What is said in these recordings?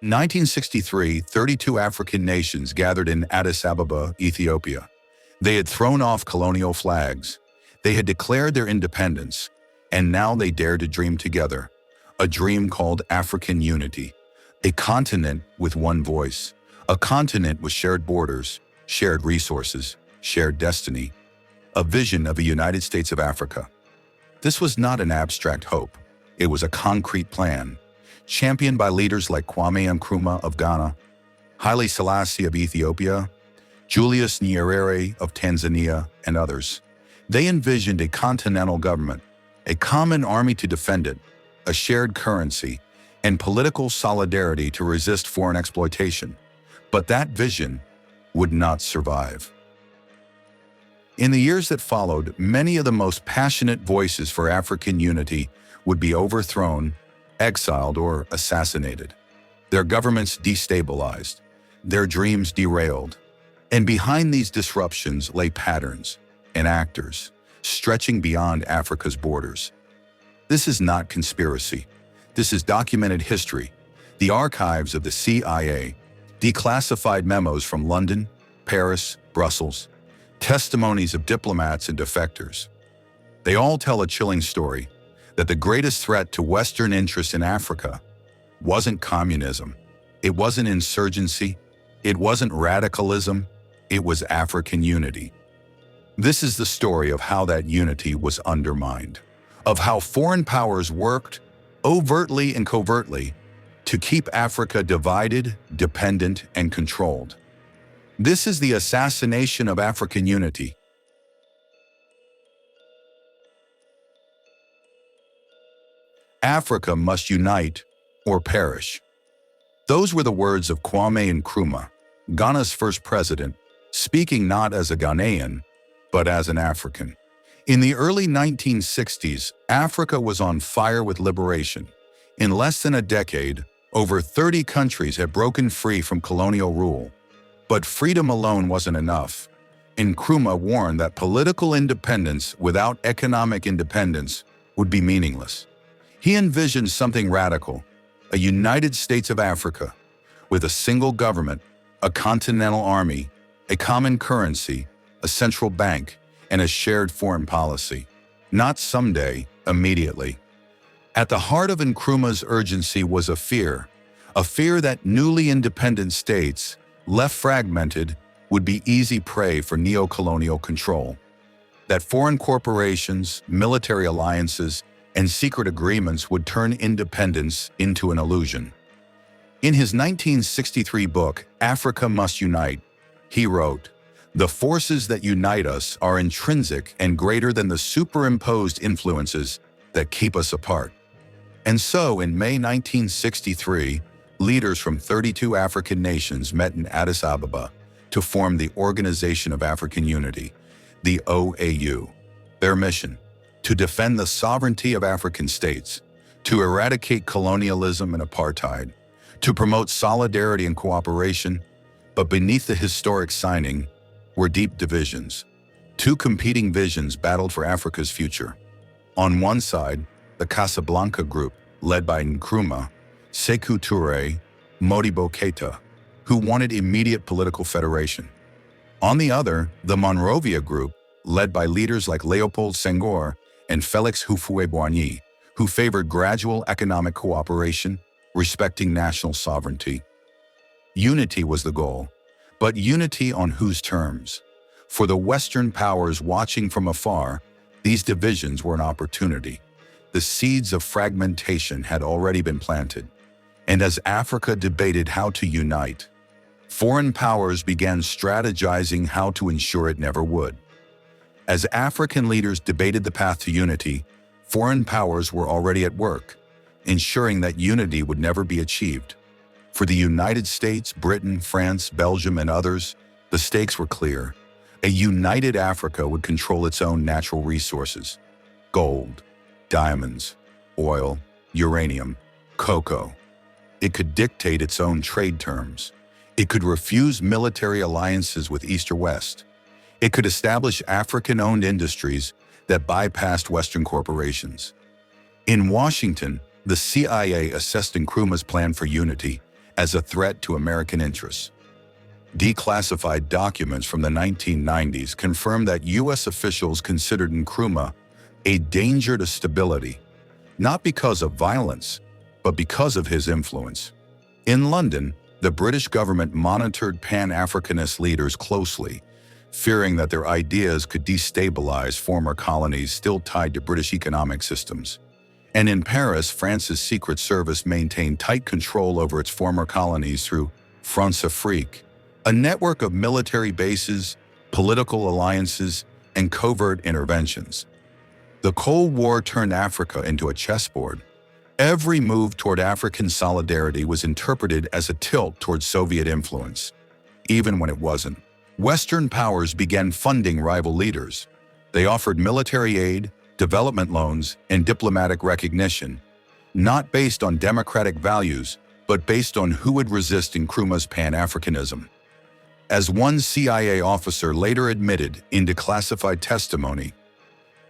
In 1963, 32 African nations gathered in Addis Ababa, Ethiopia. They had thrown off colonial flags. They had declared their independence, and now they dared to dream together, a dream called African unity, a continent with one voice, a continent with shared borders, shared resources, shared destiny, a vision of a United States of Africa. This was not an abstract hope. It was a concrete plan, championed by leaders like Kwame Nkrumah of Ghana, Haile Selassie of Ethiopia, Julius Nyerere of Tanzania, and others. They envisioned a continental government, a common army to defend it, a shared currency, and political solidarity to resist foreign exploitation. But that vision would not survive. In the years that followed, many of the most passionate voices for African unity would be overthrown, exiled, or assassinated. Their governments destabilized, their dreams derailed. And behind these disruptions lay patterns and actors stretching beyond Africa's borders. This is not conspiracy. This is documented history, the archives of the CIA, declassified memos from London, Paris, Brussels, testimonies of diplomats and defectors. They all tell a chilling story that the greatest threat to Western interests in Africa wasn't communism, it wasn't insurgency, it wasn't radicalism, it was African unity. This is the story of how that unity was undermined, of how foreign powers worked, overtly and covertly, to keep Africa divided, dependent, and controlled. This is the assassination of African unity. Africa must unite or perish. Those were the words of Kwame Nkrumah, Ghana's first president, speaking not as a Ghanaian, but as an African. In the early 1960s, Africa was on fire with liberation. In less than a decade, over 30 countries had broken free from colonial rule. But freedom alone wasn't enough. Nkrumah warned that political independence without economic independence would be meaningless. He envisioned something radical, a United States of Africa, with a single government, a continental army, a common currency, a central bank, and a shared foreign policy. Not someday, immediately. At the heart of Nkrumah's urgency was a fear that newly independent states, left fragmented, would be easy prey for neo-colonial control. That foreign corporations, military alliances, and secret agreements would turn independence into an illusion. In his 1963 book, Africa Must Unite, he wrote, "The forces that unite us are intrinsic and greater than the superimposed influences that keep us apart." And so, in May 1963, leaders from 32 African nations met in Addis Ababa to form the Organization of African Unity, the OAU. Their mission: to defend the sovereignty of African states, to eradicate colonialism and apartheid, to promote solidarity and cooperation. But beneath the historic signing were deep divisions. Two competing visions battled for Africa's future. On one side, the Casablanca group, led by Nkrumah, Sekou Touré, Modibo Keïta, who wanted immediate political federation. On the other, the Monrovia group, led by leaders like Léopold Senghor and Félix Houphouët-Boigny, who favored gradual economic cooperation, respecting national sovereignty. Unity was the goal, but unity on whose terms? For the Western powers watching from afar, these divisions were an opportunity. The seeds of fragmentation had already been planted. And as Africa debated how to unite, foreign powers began strategizing how to ensure it never would. As African leaders debated the path to unity, foreign powers were already at work, ensuring that unity would never be achieved. For the United States, Britain, France, Belgium, and others, the stakes were clear. A united Africa would control its own natural resources: gold, diamonds, oil, uranium, cocoa. It could dictate its own trade terms. It could refuse military alliances with East or West. It could establish African-owned industries that bypassed Western corporations. In Washington, the CIA assessed Nkrumah's plan for unity as a threat to American interests. Declassified documents from the 1990s confirm that U.S. officials considered Nkrumah a danger to stability, not because of violence, but because of his influence. In London, the British government monitored Pan-Africanist leaders closely, fearing that their ideas could destabilize former colonies still tied to British economic systems. And in Paris, France's Secret Service maintained tight control over its former colonies through France-Afrique, a network of military bases, political alliances, and covert interventions. The Cold War turned Africa into a chessboard. Every move toward African solidarity was interpreted as a tilt toward Soviet influence, even when it wasn't. Western powers began funding rival leaders. They offered military aid, development loans, and diplomatic recognition, not based on democratic values, but based on who would resist Nkrumah's Pan-Africanism. As one CIA officer later admitted in declassified testimony,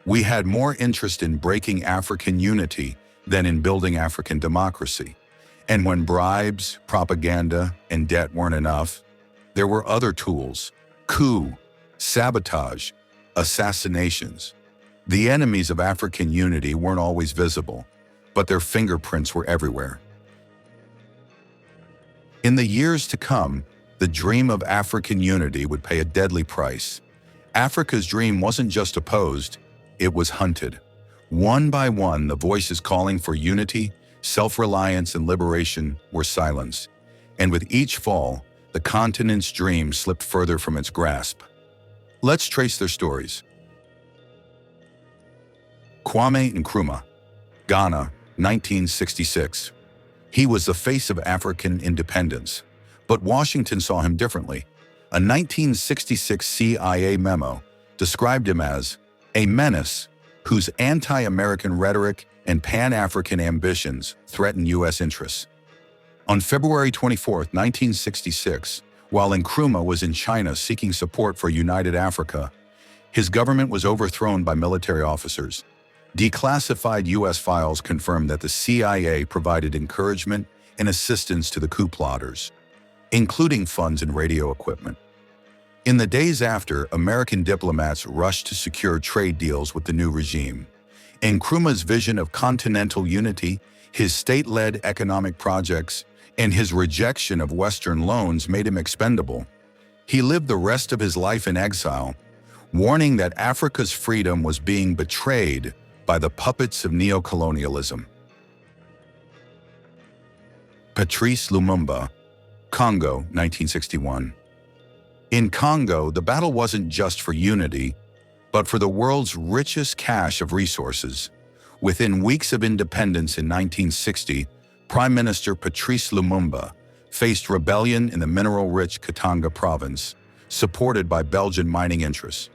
"We had more interest in breaking African unity than in building African democracy. And when bribes, propaganda, and debt weren't enough, there were other tools: coup, sabotage, assassinations." The enemies of African unity weren't always visible, but their fingerprints were everywhere. In the years to come, the dream of African unity would pay a deadly price. Africa's dream wasn't just opposed, it was hunted. One by one, the voices calling for unity, self-reliance, and liberation were silenced. And with each fall, the continent's dream slipped further from its grasp. Let's trace their stories. Kwame Nkrumah, Ghana, 1966. He was the face of African independence, but Washington saw him differently. A 1966 CIA memo described him as a menace whose anti-American rhetoric and pan-African ambitions threaten U.S. interests. On February 24, 1966, while Nkrumah was in China seeking support for United Africa, his government was overthrown by military officers. Declassified U.S. files confirmed that the CIA provided encouragement and assistance to the coup plotters, including funds and radio equipment. In the days after, American diplomats rushed to secure trade deals with the new regime. Nkrumah's vision of continental unity, his state-led economic projects, and his rejection of Western loans made him expendable. He lived the rest of his life in exile, warning that Africa's freedom was being betrayed by the puppets of neo-colonialism. Patrice Lumumba, Congo, 1961. In Congo, the battle wasn't just for unity, but for the world's richest cache of resources. Within weeks of independence in 1960, Prime Minister Patrice Lumumba faced rebellion in the mineral-rich Katanga province, supported by Belgian mining interests.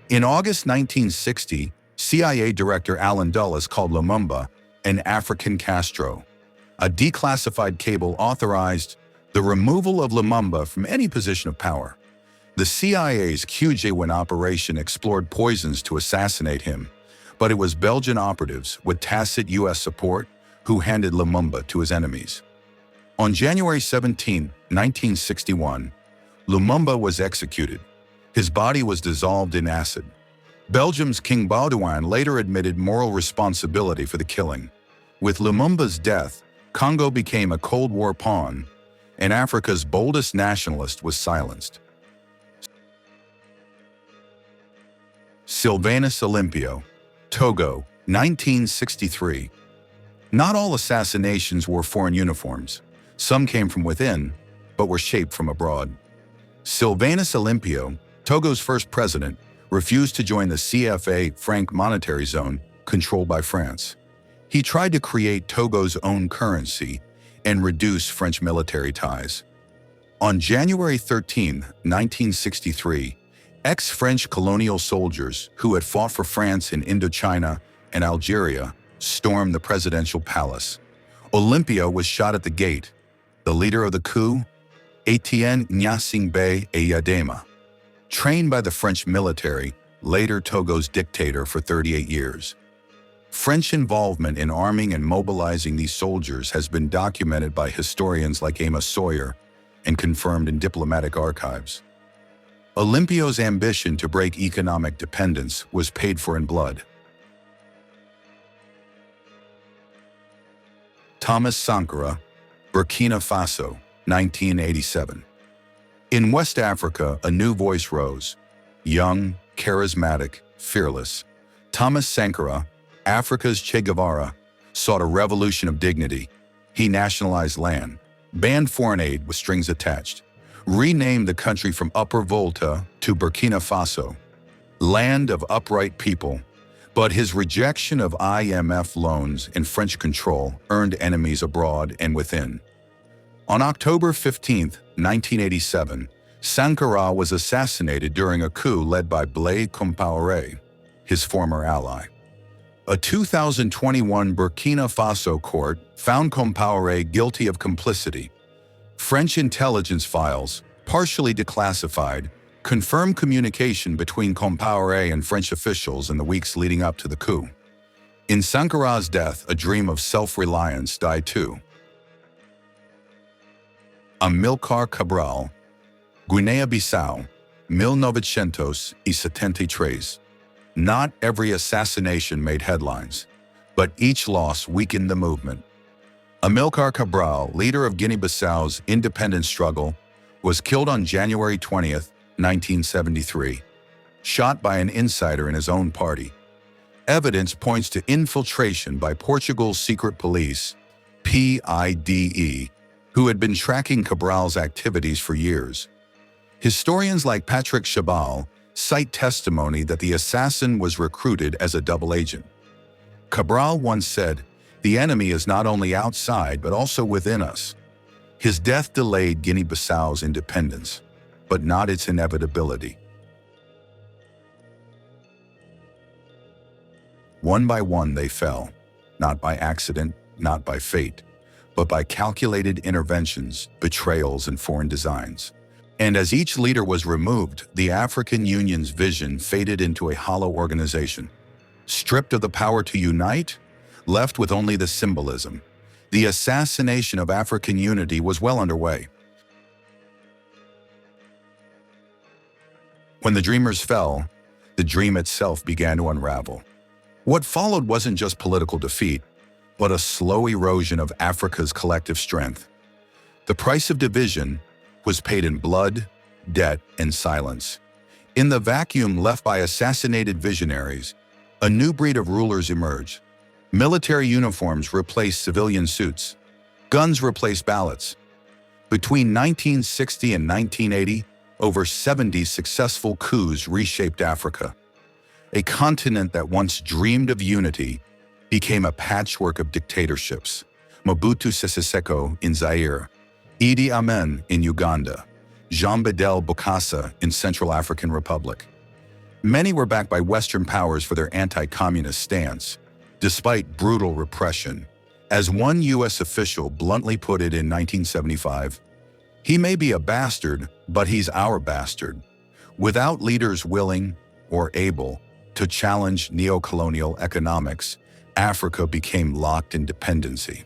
In August 1960, CIA Director Alan Dulles called Lumumba an African Castro. A declassified cable authorized the removal of Lumumba from any position of power. The CIA's QJ-1 operation explored poisons to assassinate him, but it was Belgian operatives with tacit U.S. support who handed Lumumba to his enemies. On January 17, 1961, Lumumba was executed. His body was dissolved in acid. Belgium's King Baudouin later admitted moral responsibility for the killing. With Lumumba's death, Congo became a Cold War pawn, and Africa's boldest nationalist was silenced. Sylvanus Olympio, Togo, 1963. Not all assassinations wore foreign uniforms. Some came from within, but were shaped from abroad. Sylvanus Olympio, Togo's first president, refused to join the CFA franc monetary zone controlled by France. He tried to create Togo's own currency and reduce French military ties. On January 13, 1963, ex-French colonial soldiers who had fought for France in Indochina and Algeria stormed the presidential palace. Olympio was shot at the gate. The leader of the coup, Etienne Gnassingbé Eyadema, trained by the French military, later Togo's dictator for 38 years. French involvement in arming and mobilizing these soldiers has been documented by historians like Amos Sawyer and confirmed in diplomatic archives. Olympio's ambition to break economic dependence was paid for in blood. Thomas Sankara, Burkina Faso, 1987. In West Africa, a new voice rose. Young, charismatic, fearless, Thomas Sankara, Africa's Che Guevara, sought a revolution of dignity. He nationalized land, banned foreign aid with strings attached, renamed the country from Upper Volta to Burkina Faso, land of upright people. But his rejection of IMF loans and French control earned enemies abroad and within. On October 15, 1987, Sankara was assassinated during a coup led by Blaise Compaoré, his former ally. A 2021 Burkina Faso court found Compaoré guilty of complicity. French intelligence files, partially declassified, confirmed communication between Compaoré and French officials in the weeks leading up to the coup. In Sankara's death, a dream of self-reliance died too. Amilcar Cabral, Guinea-Bissau, 1973. Not every assassination made headlines, but each loss weakened the movement. Amilcar Cabral, leader of Guinea-Bissau's independence struggle, was killed on January 20, 1973, shot by an insider in his own party. Evidence points to infiltration by Portugal's secret police, PIDE, who had been tracking Cabral's activities for years. Historians like Patrick Lumumba cite testimony that the assassin was recruited as a double agent. Cabral once said, "The enemy is not only outside but also within us." His death delayed Guinea-Bissau's independence, but not its inevitability. One by one they fell, not by accident, not by fate, but by calculated interventions, betrayals, and foreign designs. And as each leader was removed, the African Union's vision faded into a hollow organization. Stripped of the power to unite, left with only the symbolism. The assassination of African unity was well underway. When the dreamers fell, the dream itself began to unravel. What followed wasn't just political defeat, but a slow erosion of Africa's collective strength. The price of division was paid in blood, debt, and silence. In the vacuum left by assassinated visionaries, a new breed of rulers emerged. Military uniforms replaced civilian suits. Guns replaced ballots. Between 1960 and 1980, over 70 successful coups reshaped Africa. A continent that once dreamed of unity became a patchwork of dictatorships. Mobutu Sese Seko in Zaire, Idi Amin in Uganda, Jean Bedel Bokassa in Central African Republic. Many were backed by Western powers for their anti-communist stance, despite brutal repression. As one U.S. official bluntly put it in 1975, "He may be a bastard, but he's our bastard." Without leaders willing or able to challenge neo-colonial economics, Africa became locked in dependency.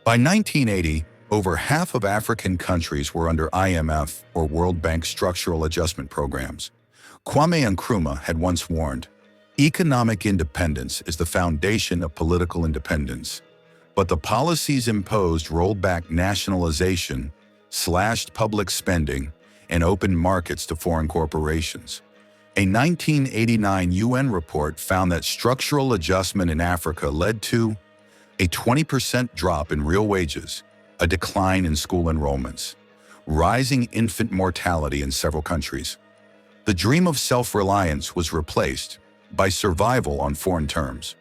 By 1980, over half of African countries were under IMF or World Bank structural adjustment programs. Kwame Nkrumah had once warned, "Economic independence is the foundation of political independence." But the policies imposed rolled back nationalization, slashed public spending, and opened markets to foreign corporations. A 1989 UN report found that structural adjustment in Africa led to a 20% drop in real wages, a decline in school enrollments, rising infant mortality in several countries. The dream of self-reliance was replaced by survival on foreign terms.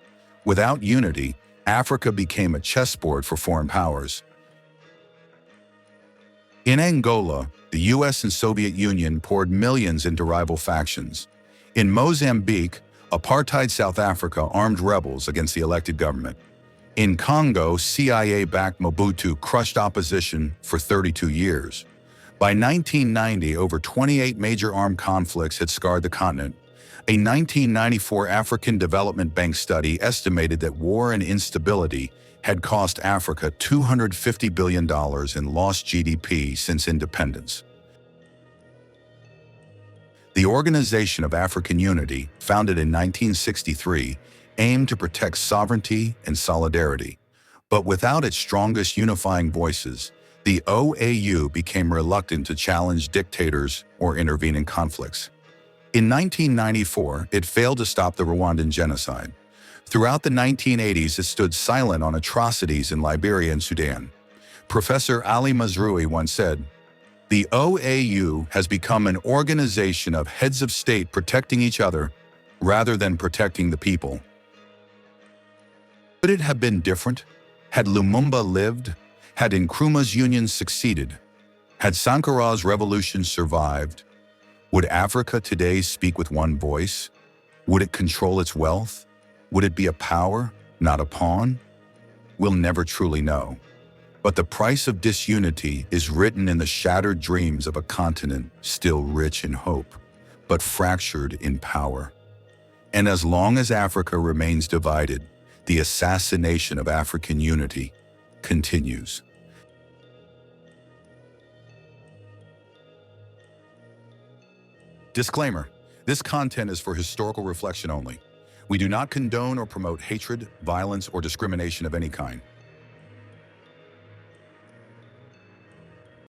Without unity, Africa became a chessboard for foreign powers. In Angola, the US and Soviet Union poured millions into rival factions. In Mozambique, apartheid South Africa armed rebels against the elected government. In Congo, CIA-backed Mobutu crushed opposition for 32 years. By 1990, over 28 major armed conflicts had scarred the continent. A 1994 African Development Bank study estimated that war and instability had cost Africa $250 billion in lost GDP since independence. The Organization of African Unity, founded in 1963, aimed to protect sovereignty and solidarity. But without its strongest unifying voices, the OAU became reluctant to challenge dictators or intervene in conflicts. In 1994, it failed to stop the Rwandan genocide. Throughout the 1980s, it stood silent on atrocities in Liberia and Sudan. Professor Ali Mazrui once said, "The OAU has become an organization of heads of state protecting each other rather than protecting the people." Could it have been different? Had Lumumba lived? Had Nkrumah's union succeeded? Had Sankara's revolution survived? Would Africa today speak with one voice? Would it control its wealth? Would it be a power, not a pawn? We'll never truly know. But the price of disunity is written in the shattered dreams of a continent still rich in hope, but fractured in power. And as long as Africa remains divided, the assassination of African unity continues. Disclaimer: this content is for historical reflection only. We do not condone or promote hatred, violence, or discrimination of any kind.